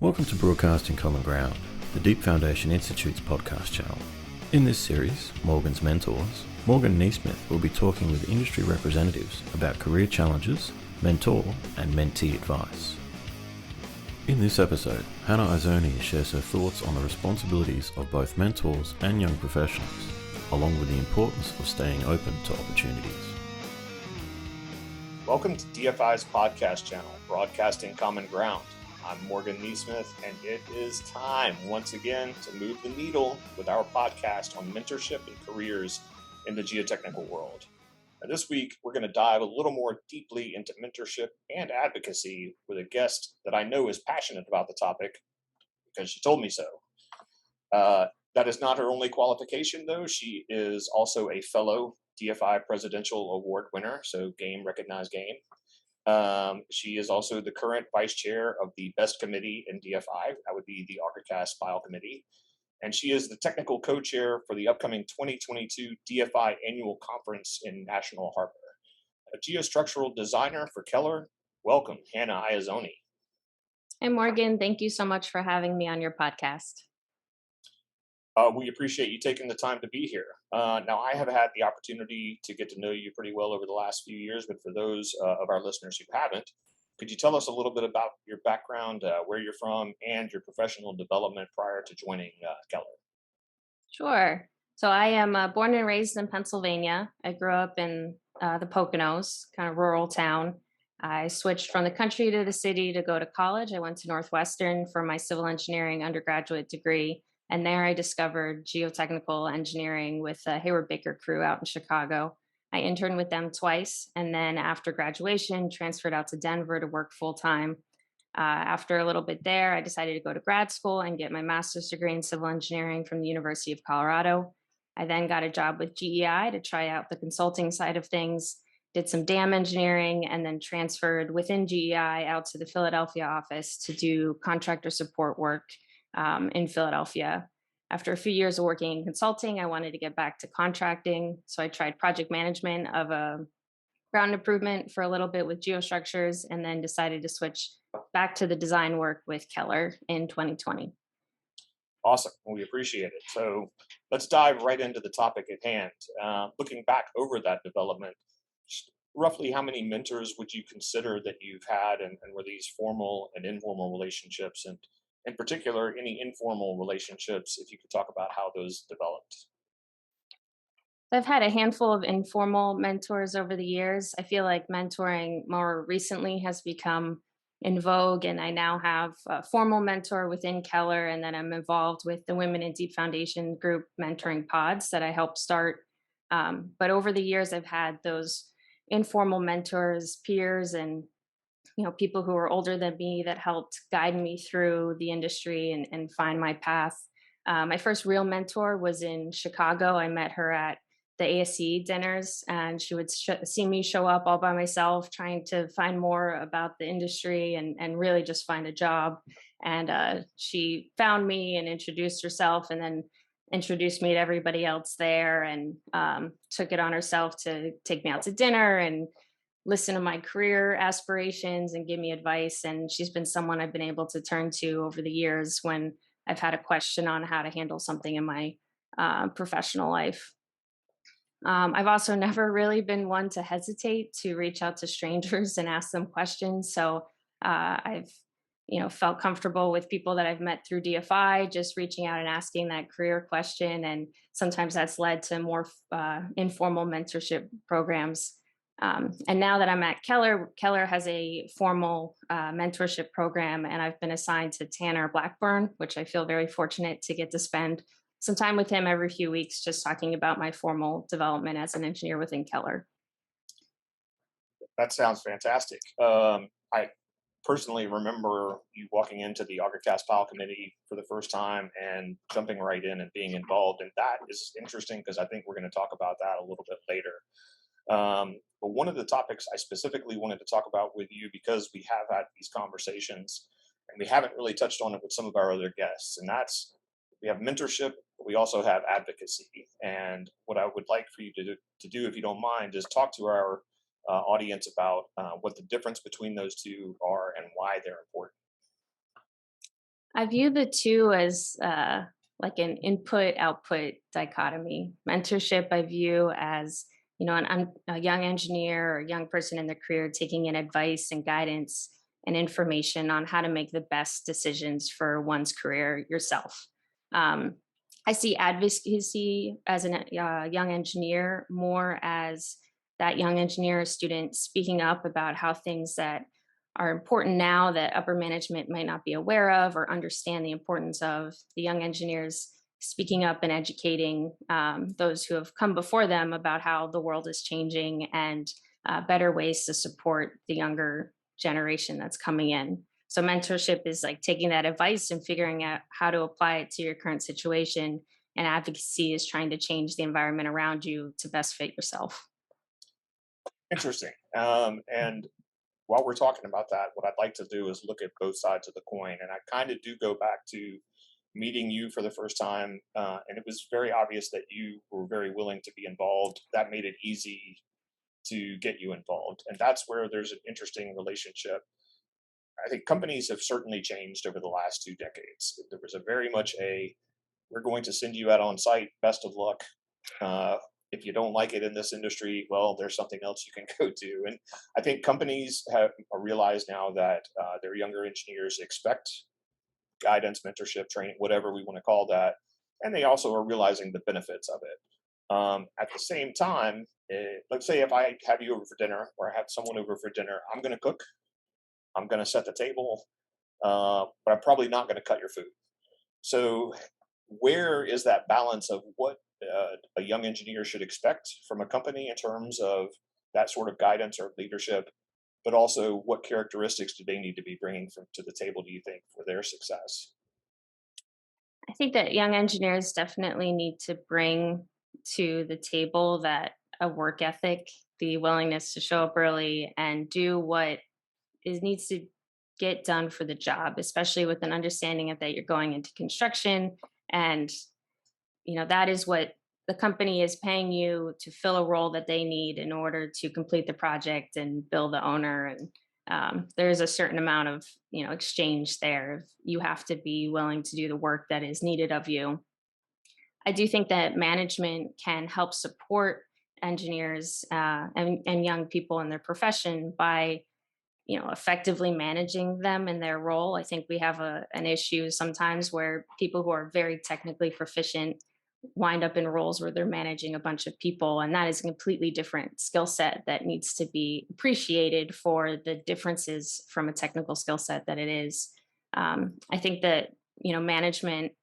Welcome to Broadcasting Common Ground, the Deep Foundation Institute's podcast channel. In this series, Morgan's Mentors, Morgan Neesmith will be talking with industry representatives about career challenges, mentor and mentee advice. In this episode, Hannah Iezzoni shares her thoughts on the responsibilities of both mentors and young professionals, along with the importance of staying open to opportunities. Welcome to DFI's podcast channel, Broadcasting Common Ground. I'm Morgan Neesmith, and it is time once again to move the needle with our podcast on mentorship and careers in the geotechnical world. And this week, we're going to dive a little more deeply into mentorship and advocacy with a guest that I know is passionate about the topic because she told me so. That is not her only qualification, though. She is also a fellow DFI Presidential Award winner, so game recognized game. She is also the current vice chair of the best committee in DFI. That would be the Augered File Committee. And she is the technical co-chair for the upcoming 2022 DFI Annual Conference in National Harbor. A geostructural designer for Keller. Welcome, Hannah Iezzoni. Hey, Morgan. Thank you so much for having me on your podcast. We appreciate you taking the time to be here. Now, I have had the opportunity to get to know you pretty well over the last few years, but for those of our listeners who haven't, could you tell us a little bit about your background, where you're from, and your professional development prior to joining Keller? Sure. So I am born and raised in Pennsylvania. I grew up in the Poconos, kind of rural town. I switched from the country to the city to go to college. I went to Northwestern for my civil engineering undergraduate degree. And there I discovered geotechnical engineering with the Hayward Baker crew out in Chicago. I interned with them twice, and then after graduation, transferred out to Denver to work full-time. After a little bit there, I decided to go to grad school and get my master's degree in civil engineering from the University of Colorado. I then got a job with GEI to try out the consulting side of things, did some dam engineering, and then transferred within GEI out to the Philadelphia office to do contractor support work in Philadelphia. After a few years of working in consulting, I wanted to get back to contracting. So I tried project management of a ground improvement for a little bit with geostructures, and then decided to switch back to the design work with Keller in 2020. Awesome. Well, we appreciate it. So let's dive right into the topic at hand. Looking back over that development, roughly how many mentors would you consider that you've had, and were these formal and informal relationships? And in particular, any informal relationships, if you could talk about how those developed. I've had a handful of informal mentors over the years. I feel like mentoring more recently has become in vogue, and I now have a formal mentor within Keller, and then I'm involved with the Women in Deep Foundation group mentoring pods that I helped start. But over the years, I've had those informal mentors, peers, and people who were older than me that helped guide me through the industry and find my path. My first real mentor was in Chicago. I met her at the ASC dinners, and she would see me show up all by myself, trying to find more about the industry and really just find a job. And she found me and introduced herself, and then introduced me to everybody else there, and took it on herself to take me out to dinner and listen to my career aspirations and give me advice. And she's been someone I've been able to turn to over the years when I've had a question on how to handle something in my professional life. I've also never really been one to hesitate to reach out to strangers and ask them questions. So I've felt comfortable with people that I've met through DFI, just reaching out and asking that career question. And sometimes that's led to more informal mentorship programs. And now that I'm at Keller, Keller has a formal mentorship program, and I've been assigned to Tanner Blackburn, which I feel very fortunate to get to spend some time with him every few weeks, just talking about my formal development as an engineer within Keller. That sounds fantastic. I personally remember you walking into the Augered File Committee for the first time and jumping right in and being involved. And that is interesting because I think we're going to talk about that a little bit later. But one of the topics I specifically wanted to talk about with you, because we have had these conversations and we haven't really touched on it with some of our other guests, and that's, we have mentorship, but we also have advocacy. And what I would like for you to do, if you don't mind, is talk to our audience about what the difference between those two are and why they're important. I view the two as like an input output dichotomy. Mentorship, I view as, a young engineer or a young person in their career taking in advice and guidance and information on how to make the best decisions for one's career yourself. Um, I see advocacy as a young engineer more as that young engineer or student speaking up about how things that are important now that upper management might not be aware of or understand the importance of, the young engineers speaking up and educating those who have come before them about how the world is changing and better ways to support the younger generation that's coming in. So mentorship is like taking that advice and figuring out how to apply it to your current situation. And advocacy is trying to change the environment around you to best fit yourself. Interesting. And while we're talking about that, what I'd like to do is look at both sides of the coin. And I kind of do go back to meeting you for the first time. And it was very obvious that you were very willing to be involved. That made it easy to get you involved. And that's where there's an interesting relationship. I think companies have certainly changed over the last 2 decades. There was a very much a, we're going to send you out on site, best of luck. Uh, if you don't like it in this industry, well, there's something else you can go to. And I think companies have realized now that their younger engineers expect guidance, mentorship, training, whatever we want to call that. And they also are realizing the benefits of it. At the same time, let's say if I have you over for dinner or I have someone over for dinner, I'm going to cook, I'm going to set the table, but I'm probably not going to cut your food. So, where is that balance of what a young engineer should expect from a company in terms of that sort of guidance or leadership, but also what characteristics do they need to be bringing to the table, do you think, for their success? I think that young engineers definitely need to bring to the table that a work ethic, the willingness to show up early and do what is needs to get done for the job, especially with an understanding of that you're going into construction and that is what the company is paying you to fill a role that they need in order to complete the project and bill the owner. And there's a certain amount of exchange there. You have to be willing to do the work that is needed of you. I do think that management can help support engineers and young people in their profession by effectively managing them in their role. I think we have an issue sometimes where people who are very technically proficient wind up in roles where they're managing a bunch of people, and that is a completely different skill set that needs to be appreciated for the differences from a technical skill set that it is. I think that management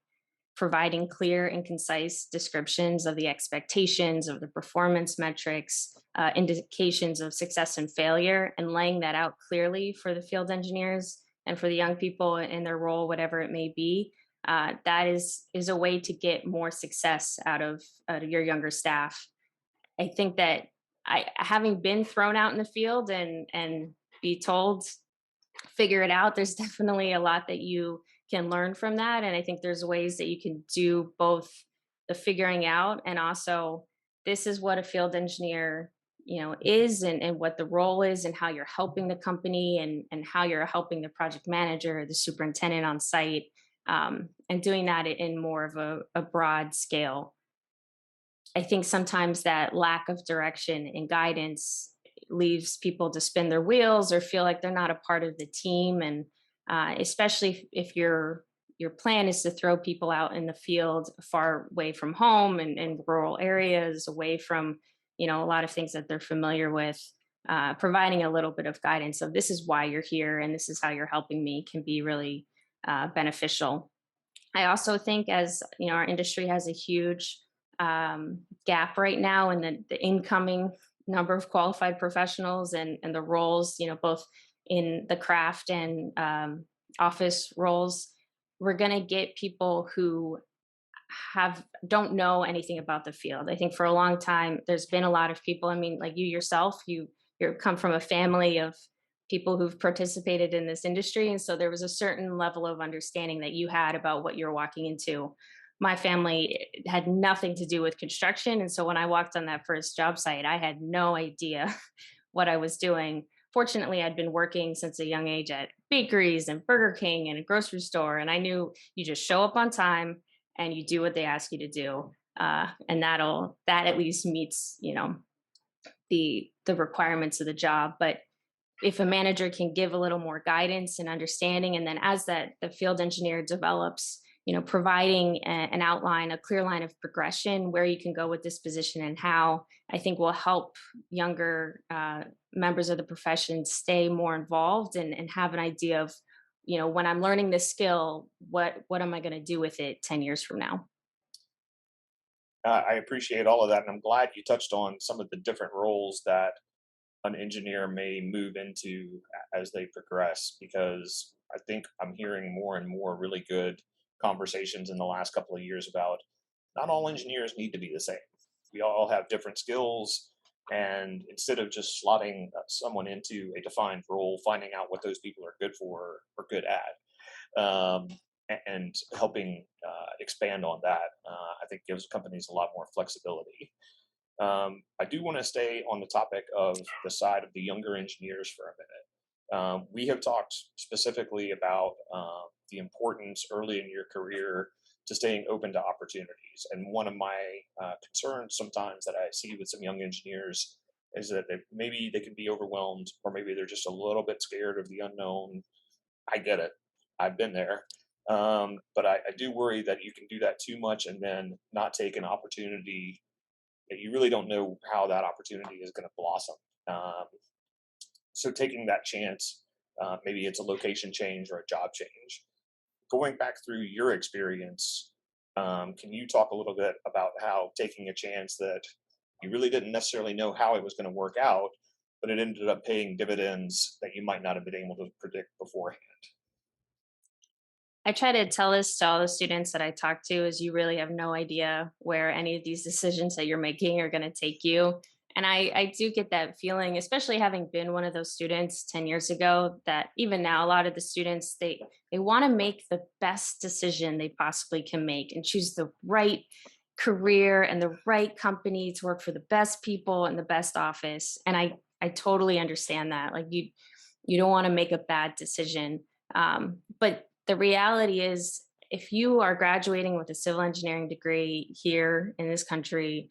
providing clear and concise descriptions of the expectations of the performance metrics, indications of success and failure, and laying that out clearly for the field engineers and for the young people in their role, whatever it may be. That is a way to get more success out of your younger staff. I think that having been thrown out in the field and be told figure it out, there's definitely a lot that you can learn from that. And I think there's ways that you can do both the figuring out and also this is what a field engineer is and what the role is and how you're helping the company and how you're helping the project manager or the superintendent on site, and doing that in more of a broad scale. I think sometimes that lack of direction and guidance leaves people to spin their wheels or feel like they're not a part of the team. And especially if your plan is to throw people out in the field far away from home and in rural areas, away from a lot of things that they're familiar with, providing a little bit of guidance of this is why you're here and this is how you're helping me can be really beneficial. I also think as our industry has a huge gap right now in the incoming number of qualified professionals and the roles, both in the craft and office roles, we're going to get people who don't know anything about the field. I think for a long time, there's been a lot of people, I mean, like you yourself, you come from a family of people who've participated in this industry. And so there was a certain level of understanding that you had about what you're walking into. My family had nothing to do with construction. And so when I walked on that first job site, I had no idea what I was doing. fortunately, I'd been working since a young age at bakeries and Burger King and a grocery store. And I knew you just show up on time and you do what they ask you to do. And that at least meets, the requirements of the job. But if a manager can give a little more guidance and understanding, and then as that the field engineer develops, providing an outline, a clear line of progression where you can go with this position and how, I think will help younger members of the profession stay more involved and have an idea of, when I'm learning this skill, what am I going to do with it 10 years from now? I appreciate all of that, and I'm glad you touched on some of the different roles that an engineer may move into as they progress, because I think I'm hearing more and more really good conversations in the last couple of years about not all engineers need to be the same. We all have different skills, and instead of just slotting someone into a defined role, finding out what those people are good for or good at, and helping expand on that, I think gives companies a lot more flexibility. I do want to stay on the topic of the side of the younger engineers for a minute. We have talked specifically about the importance early in your career to staying open to opportunities. And one of my concerns sometimes that I see with some young engineers is that maybe they can be overwhelmed, or maybe they're just a little bit scared of the unknown. I get it. I've been there. But I do worry that you can do that too much and then not take an opportunity. You really don't know how that opportunity is going to blossom. Um, so taking that chance, maybe it's a location change or a job change. Going back through your experience, can you talk a little bit about how taking a chance that you really didn't necessarily know how it was going to work out, but it ended up paying dividends that you might not have been able to predict beforehand? I try to tell this to all the students that I talk to is you really have no idea where any of these decisions that you're making are going to take you. And I do get that feeling, especially having been one of those students 10 years ago, that even now, a lot of the students, they want to make the best decision they possibly can make and choose the right career and the right company to work for the best people and the best office. And I totally understand that. Like you don't want to make a bad decision. But the reality is, if you are graduating with a civil engineering degree here in this country,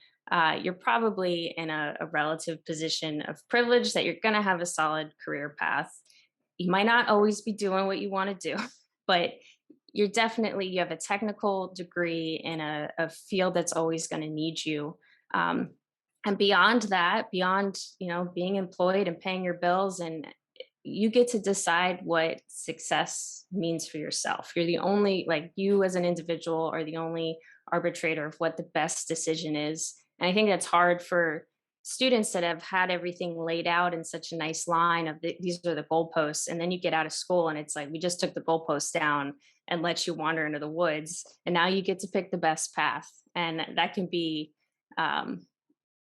you're probably in a relative position of privilege that you're going to have a solid career path. You might not always be doing what you want to do, but you have a technical degree in a field that's always going to need you. Um, and beyond that, beyond being employed and paying your bills, and you get to decide what success means for yourself. You're the only, like, you as an individual are the only arbitrator of what the best decision is. And I think that's hard for students that have had everything laid out in such a nice line of these are the goalposts. And then you get out of school and it's like, we just took the goalposts down and let you wander into the woods. And now you get to pick the best path. And that can be,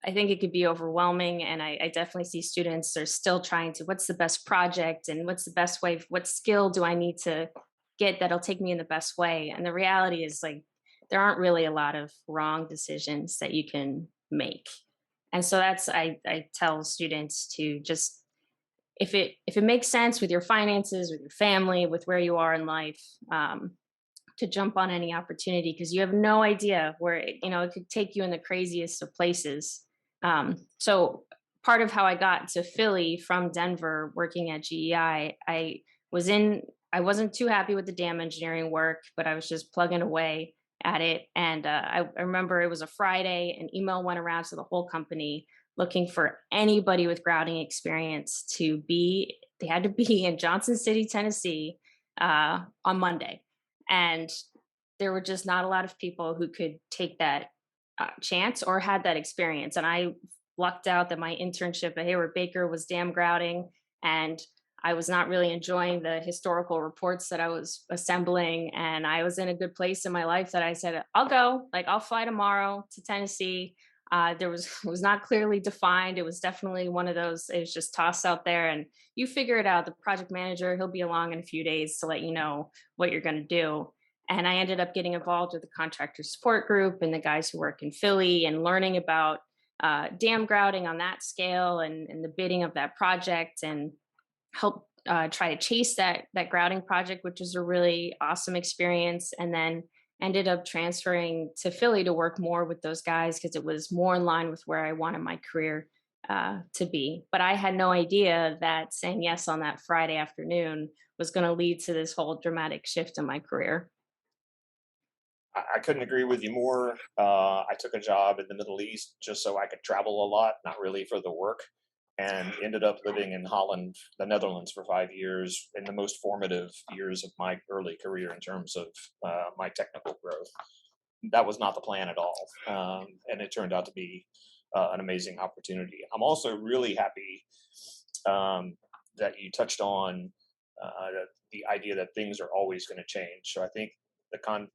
I think it could be overwhelming. And I definitely see students are still trying to, what's the best project and what's the best way, what skill do I need to get that'll take me in the best way? And the reality is, like, there aren't really a lot of wrong decisions that you can make. And so I tell students to just, if it makes sense with your finances, with your family, with where you are in life, to jump on any opportunity, because you have no idea where it could take you in the craziest of places. So part of how I got to Philly from Denver working at GEI, I wasn't too happy with the dam engineering work, but I was just plugging away at it. And I remember it was a Friday, an email went around to the whole company looking for anybody with grouting experience they had to be in Johnson City, Tennessee, on Monday. And there were just not a lot of people who could take that chance or had that experience. And I lucked out that my internship at Hayward Baker was dam grouting, and I was not really enjoying the historical reports that I was assembling. And I was in a good place in my life that I said, I'll go, like, I'll fly tomorrow to Tennessee. There was not clearly defined. It was definitely one of those, it was just tossed out there and you figure it out. The project manager, he'll be along in a few days to let you know what you're going to do. And I ended up getting involved with the contractor support group and the guys who work in Philly and learning about dam grouting on that scale and the bidding of that project, and help try to chase that grouting project, which was a really awesome experience. And then ended up transferring to Philly to work more with those guys because it was more in line with where I wanted my career to be. But I had no idea that saying yes on that Friday afternoon was going to lead to this whole dramatic shift in my career. I couldn't agree with you more. I took a job in the Middle East just so I could travel a lot, not really for the work, and ended up living in Holland, the Netherlands, for 5 years, in the most formative years of my early career in terms of my technical growth. That was not the plan at all, and it turned out to be an amazing opportunity. I'm also really happy that you touched on the idea that things are always going to change. So I think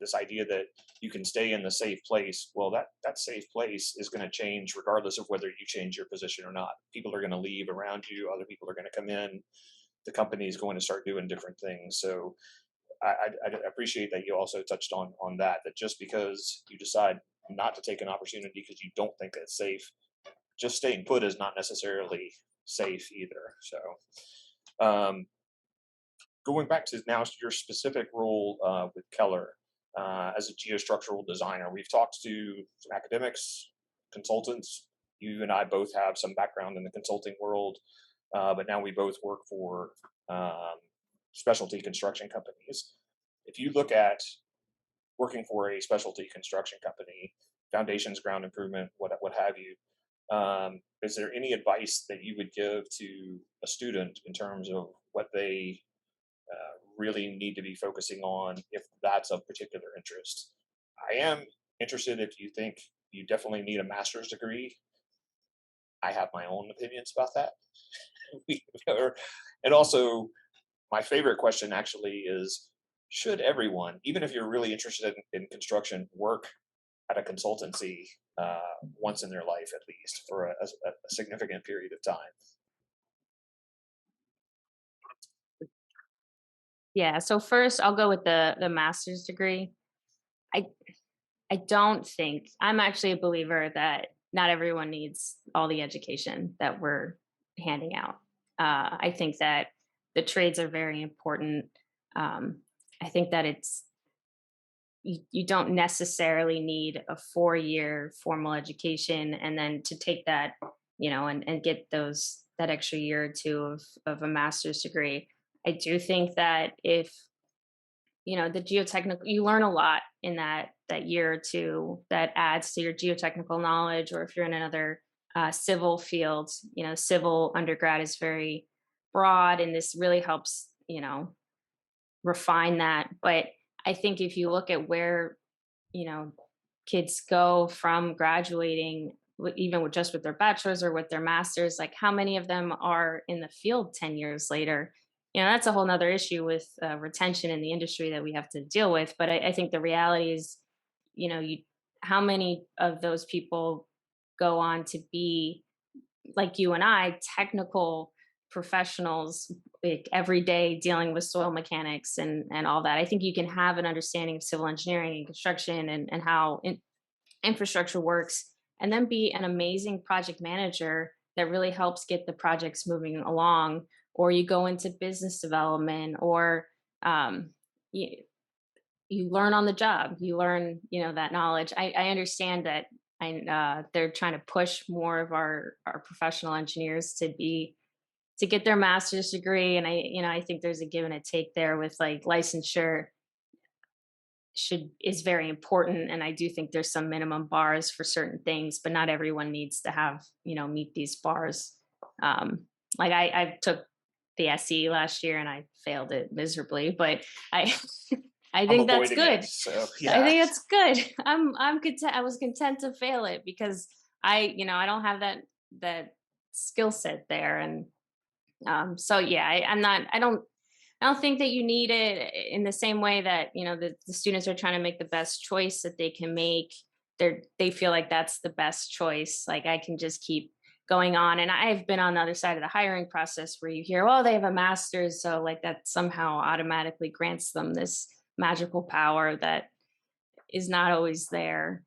this idea that you can stay in the safe place, well, that safe place is going to change regardless of whether you change your position or not. People are going to leave around you. Other people are going to come in. The company is going to start doing different things. So I appreciate that you also touched on that just because you decide not to take an opportunity because you don't think it's safe, just staying put is not necessarily safe either. So going back to now your specific role with Keller as a geostructural designer, we've talked to some academics, consultants. You and I both have some background in the consulting world, but now we both work for specialty construction companies. If you look at working for a specialty construction company, foundations, ground improvement, what have you, is there any advice that you would give to a student in terms of what they really need to be focusing on if that's of particular interest? I am interested if you think you definitely need a master's degree. I have my own opinions about that. And also, my favorite question actually is, should everyone, even if you're really interested in construction, work at a consultancy once in their life at least for a significant period of time? Yeah. So first, I'll go with the master's degree. I I don't think I'm actually a believer that not everyone needs all the education that we're handing out. I think that the trades are very important. Um, I think that you don't necessarily need a 4-year formal education and then to take that, and get that extra year or two of a master's degree. I do think that if the geotechnical, you learn a lot in that year or two that adds to your geotechnical knowledge. Or if you're in another civil field, civil undergrad is very broad, and this really helps refine that. But I think if you look at where you know kids go from graduating, even with their bachelor's or with their masters, like how many of them are in the field 10 years later? That's a whole nother issue with retention in the industry that we have to deal with. But I think the reality is, you how many of those people go on to be like you and I, technical professionals, like every day dealing with soil mechanics and all that. I think you can have an understanding of civil engineering and construction and how infrastructure works, and then be an amazing project manager that really helps get the projects moving along. Or you go into business development, or you, you learn on the job. You learn, that knowledge. I understand that they're trying to push more of our professional engineers to get their master's degree, and I think there's a give and a take there with like licensure is very important, and I do think there's some minimum bars for certain things, but not everyone needs to have meet these bars. Like I took the SE last year and I failed it miserably, but I I I'm think that's avoiding good. it, so I yeah. think that's good. I'm content. I was content to fail it because I don't have that skill set there. And so yeah, I don't think that you need it in the same way that the students are trying to make the best choice that they can make. They feel like that's the best choice. Like I can just keep going on. And I've been on the other side of the hiring process where you hear, oh, they have a master's, so like that somehow automatically grants them this magical power that is not always there.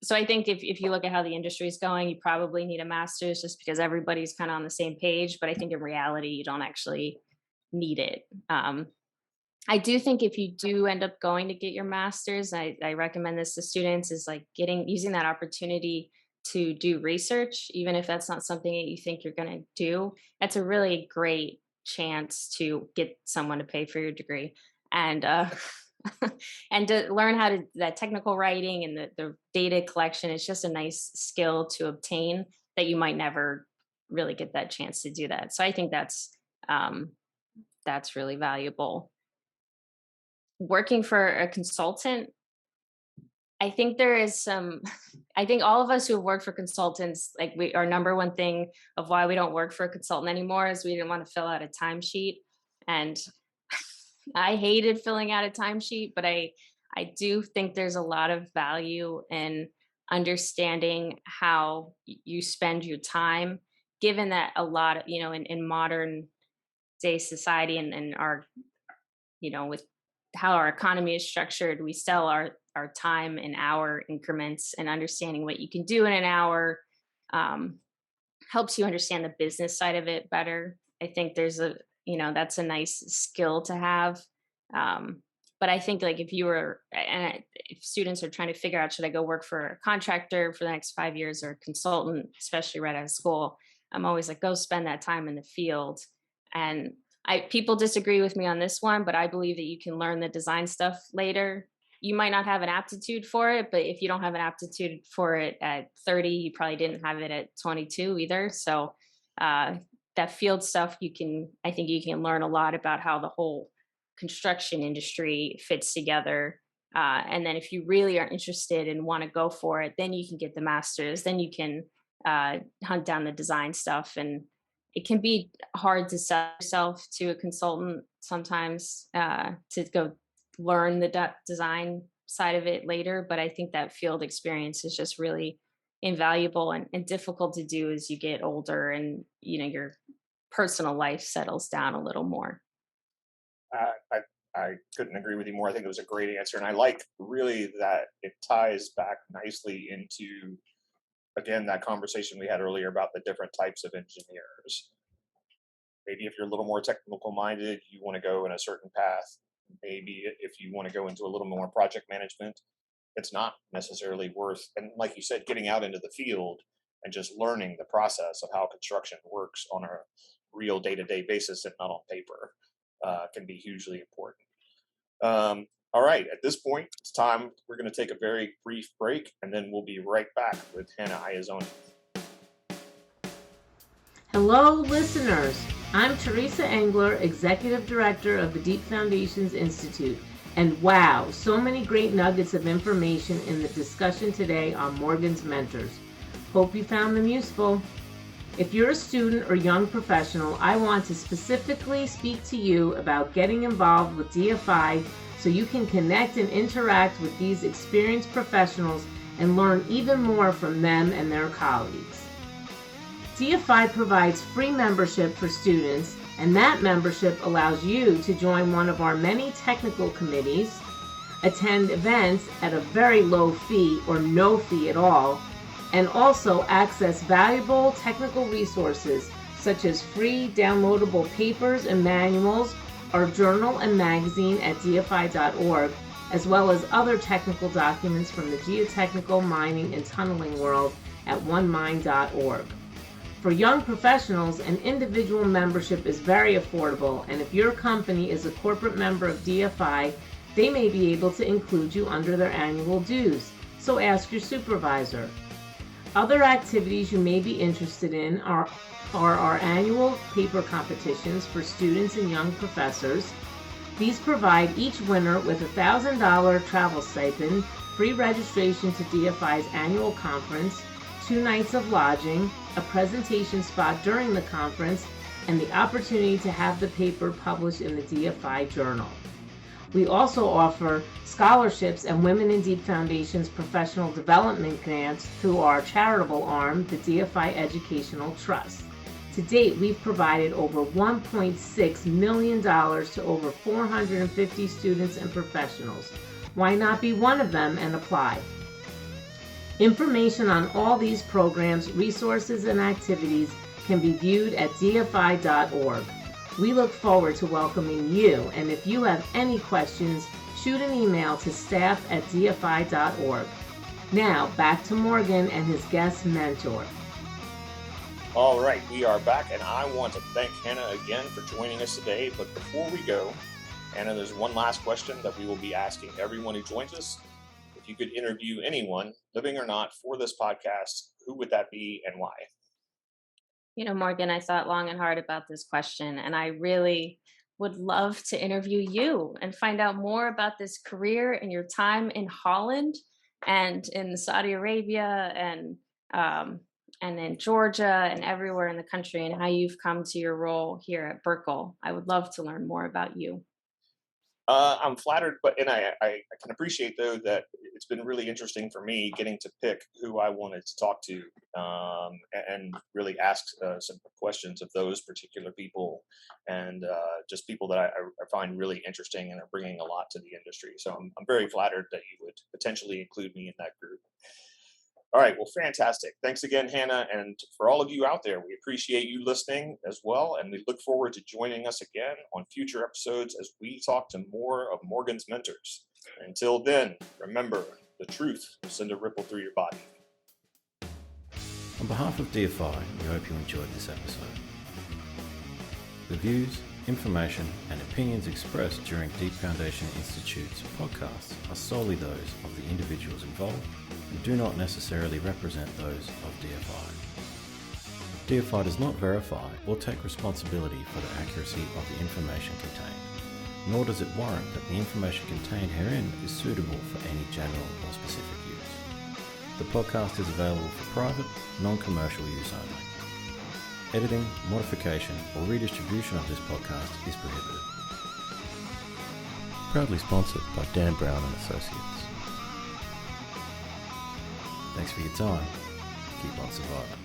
So I think if you look at how the industry is going, you probably need a master's just because everybody's kind of on the same page. But I think in reality, you don't actually need it. I do think if you do end up going to get your master's, I recommend this to students, is like using that opportunity to do research, even if that's not something that you think you're going to do. That's a really great chance to get someone to pay for your degree, and and to learn how to that technical writing and the data collection. It's just a nice skill to obtain that you might never really get that chance to do that. So I think that's really valuable. Working for a consultant, I think there is some, I think all of us who have worked for consultants, like our number one thing of why we don't work for a consultant anymore is we didn't want to fill out a timesheet. And I hated filling out a timesheet, but I do think there's a lot of value in understanding how you spend your time, given that a lot of, in modern day society and our, with how our economy is structured, we sell our time in hour increments, and understanding what you can do in an hour helps you understand the business side of it better. I think there's that's a nice skill to have. But I think like if students are trying to figure out, should I go work for a contractor for the next 5 years or a consultant, especially right out of school, I'm always like, go spend that time in the field. And people disagree with me on this one, but I believe that you can learn the design stuff later. You might not have an aptitude for it, but if you don't have an aptitude for it at 30, you probably didn't have it at 22 either. So that field stuff, I think you can learn a lot about how the whole construction industry fits together. And then if you really are interested and want to go for it, then you can get the master's, then you can hunt down the design stuff. And it can be hard to sell yourself to a consultant sometimes to go learn the design side of it later. But I think that field experience is just really invaluable and difficult to do as you get older and, your personal life settles down a little more. I couldn't agree with you more. I think it was a great answer. And I like really that it ties back nicely into, again, that conversation we had earlier about the different types of engineers. Maybe if you're a little more technical minded, you want to go in a certain path. Maybe if you want to go into a little more project management, it's not necessarily worth, and like you said, getting out into the field and just learning the process of how construction works on a real day-to-day basis and not on paper can be hugely important. All right, at this point, it's time. We're going to take a very brief break, and then we'll be right back with Hannah Iezzoni. Hello, listeners. I'm Teresa Engler, Executive Director of the Deep Foundations Institute. And wow, so many great nuggets of information in the discussion today on Morgan's Mentors. Hope you found them useful. If you're a student or young professional, I want to specifically speak to you about getting involved with DFI so you can connect and interact with these experienced professionals and learn even more from them and their colleagues. DFI provides free membership for students, and that membership allows you to join one of our many technical committees, attend events at a very low fee or no fee at all, and also access valuable technical resources such as free downloadable papers and manuals, our journal and magazine at dfi.org, as well as other technical documents from the geotechnical, mining, and tunneling world at onemine.org. For young professionals, an individual membership is very affordable, and if your company is a corporate member of DFI, they may be able to include you under their annual dues, so ask your supervisor. Other activities you may be interested in are our annual paper competitions for students and young professors. These provide each winner with a $1,000 travel stipend, free registration to DFI's annual conference, 2 nights of lodging, a presentation spot during the conference, and the opportunity to have the paper published in the DFI Journal. We also offer scholarships and Women in Deep Foundation's professional development grants through our charitable arm, the DFI Educational Trust. To date, we've provided over $1.6 million to over 450 students and professionals. Why not be one of them and apply? Information on all these programs, resources, and activities can be viewed at dfi.org. We look forward to welcoming you, and if you have any questions, shoot an email to staff@dfi.org. Now, back to Morgan and his guest mentor. All right, we are back, and I want to thank Hannah again for joining us today. But before we go, Hannah, there's one last question that we will be asking everyone who joins us. If you could interview anyone, living or not, for this podcast, who would that be and why? Morgan, I thought long and hard about this question, and I really would love to interview you and find out more about this career and your time in Holland and in Saudi Arabia and in Georgia and everywhere in the country, and how you've come to your role here at Berkel. I would love to learn more about you. I'm flattered, but I can appreciate, though, that it's been really interesting for me getting to pick who I wanted to talk to and really ask some questions of those particular people and just people that I find really interesting and are bringing a lot to the industry. So I'm very flattered that you would potentially include me in that group. All right, well, fantastic. Thanks again, Hannah. And for all of you out there, we appreciate you listening as well. And we look forward to joining us again on future episodes as we talk to more of Morgan's mentors. Until then, remember, the truth will send a ripple through your body. On behalf of DFI, we hope you enjoyed this episode. The views, information, and opinions expressed during Deep Foundation Institute's podcasts are solely those of the individuals involved and do not necessarily represent those of DFI. DFI does not verify or take responsibility for the accuracy of the information contained, nor does it warrant that the information contained herein is suitable for any general or specific use. The podcast is available for private, non-commercial use only. Editing, modification, or redistribution of this podcast is prohibited. Proudly sponsored by Dan Brown and Associates. Thanks for your time. Keep on surviving.